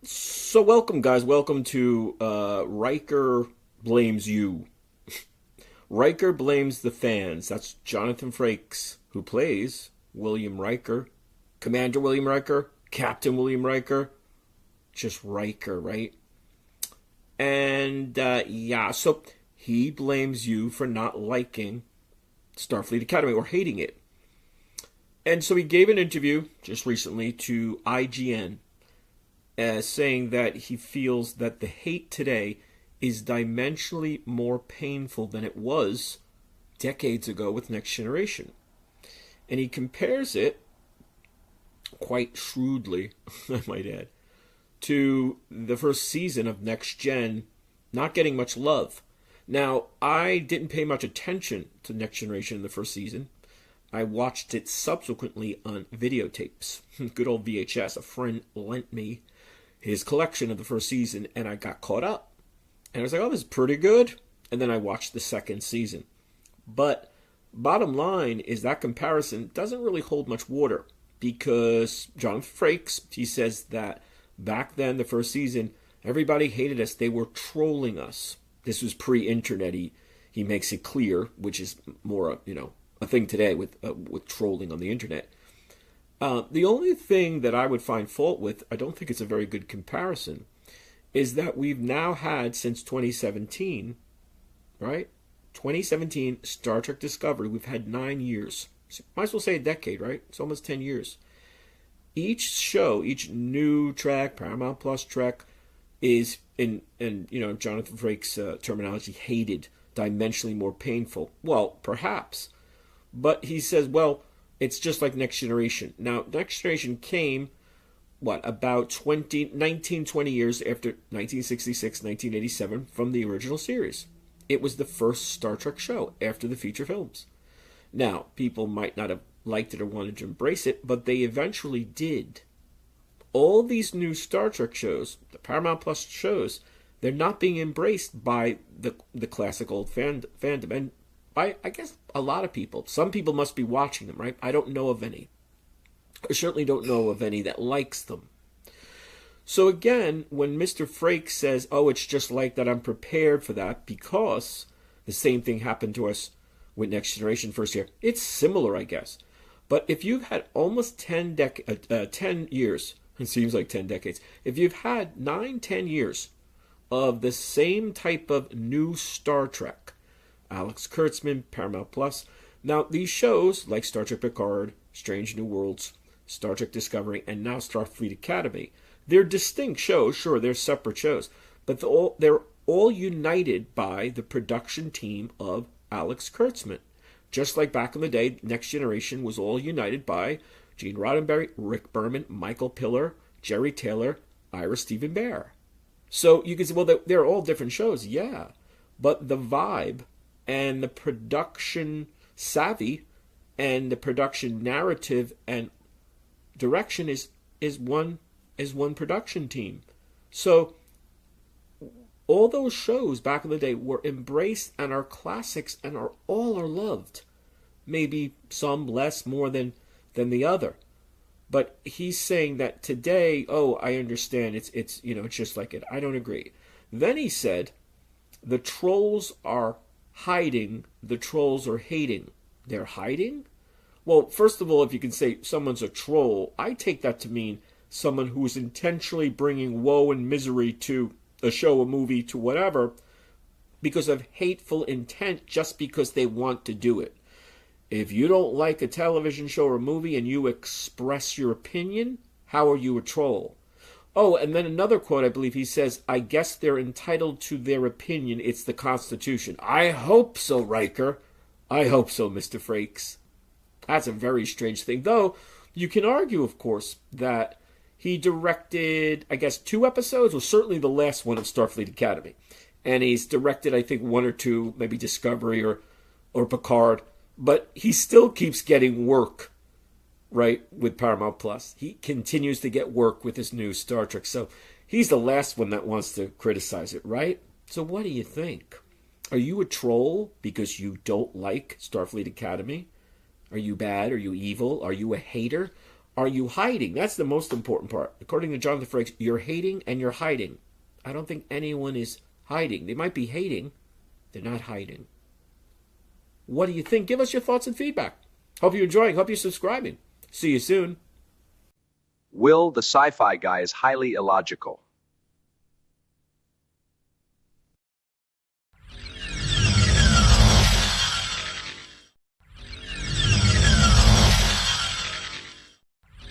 So welcome, guys. Welcome to Riker Blames You. Riker blames the fans. That's Jonathan Frakes, who plays William Riker, Commander William Riker, Captain William Riker, just Riker, right? And so he blames you for not liking Starfleet Academy or hating it. And so he gave an interview just recently to IGN saying that he feels that the hate today is dimensionally more painful than it was decades ago with Next Generation. And he compares it, quite shrewdly, I might add, to the first season of Next Gen not getting much love. Now, I didn't pay much attention to Next Generation in the first season. I watched it subsequently on videotapes. Good old VHS. A friend lent me his collection of the first season, and I got caught up. And I was like, oh, this is pretty good. And then I watched the second season. But bottom line is that comparison doesn't really hold much water, because Jonathan Frakes, he says that back then, the first season, everybody hated us. They were trolling us. This was pre-internet. He makes it clear, which is more, a thing today with trolling on the internet. The only thing that I would find fault with, I don't think it's a very good comparison, is that we've now had since 2017, right? 2017 Star Trek Discovery, we've had 9 years. Might as well say a decade, right? It's almost 10 years. Each show, each new Trek, Paramount Plus Trek, is in Jonathan Frakes' terminology, hated, dimensionally more painful. Well, perhaps. But he says, well, it's just like Next Generation. Now, Next Generation came, about 20 years after 1966, 1987 from the original series. It was the first Star Trek show after the feature films. Now, people might not have liked it or wanted to embrace it, but they eventually did. All these new Star Trek shows, the Paramount Plus shows, they're not being embraced by the classic old fandom. And by, I guess, a lot of people. Some people must be watching them, right? I don't know of any. I certainly don't know of any that likes them. So again, when Mr. Frakes says, oh, it's just like that, I'm prepared for that, because the same thing happened to us with Next Generation first year. It's similar, I guess. But if you've had almost 10 years, it seems like 10 decades, if you've had 9-10 years of the same type of new Star Trek, Alex Kurtzman, Paramount Plus. Now, these shows, like Star Trek Picard, Strange New Worlds, Star Trek Discovery, and now Starfleet Academy, they're distinct shows. Sure, they're separate shows, but they're all united by the production team of Alex Kurtzman. Just like back in the day, Next Generation was all united by Gene Roddenberry, Rick Berman, Michael Piller, Jerry Taylor, Ira Stephen Bear. So you can say, well, they're all different shows, yeah, but the vibe and the production savvy and the production narrative and direction is one production team. So all those shows back in the day were embraced and are classics and are loved. Maybe some less more than the other. But he's saying that today, oh, I understand, it's just like it. I don't agree. Then he said the trolls are hiding, the trolls are hating. They're hiding? Well, first of all, if you can say someone's a troll, I take that to mean someone who is intentionally bringing woe and misery to a show, a movie, to whatever, because of hateful intent, just because they want to do it. If you don't like a television show or a movie and you express your opinion, how are you a troll? Oh, and then another quote, I believe he says, I guess they're entitled to their opinion. It's the Constitution. I hope so, Riker. I hope so, Mr. Frakes. That's a very strange thing. Though, you can argue, of course, that he directed, I guess, 2 episodes, or certainly the last one of Starfleet Academy. And he's directed, I think, 1 or 2, maybe Discovery or Picard. But he still keeps getting work, right, with Paramount Plus. He continues to get work with his new Star Trek. So he's the last one that wants to criticize it, right? So what do you think? Are you a troll because you don't like Starfleet Academy? Are you bad? Are you evil? Are you a hater? Are you hiding? That's the most important part. According to Jonathan Frakes, you're hating and you're hiding. I don't think anyone is hiding. They might be hating. They're not hiding. What do you think? Give us your thoughts and feedback. Hope you're enjoying. Hope you're subscribing. See you soon. Will, the sci-fi guy, is highly illogical.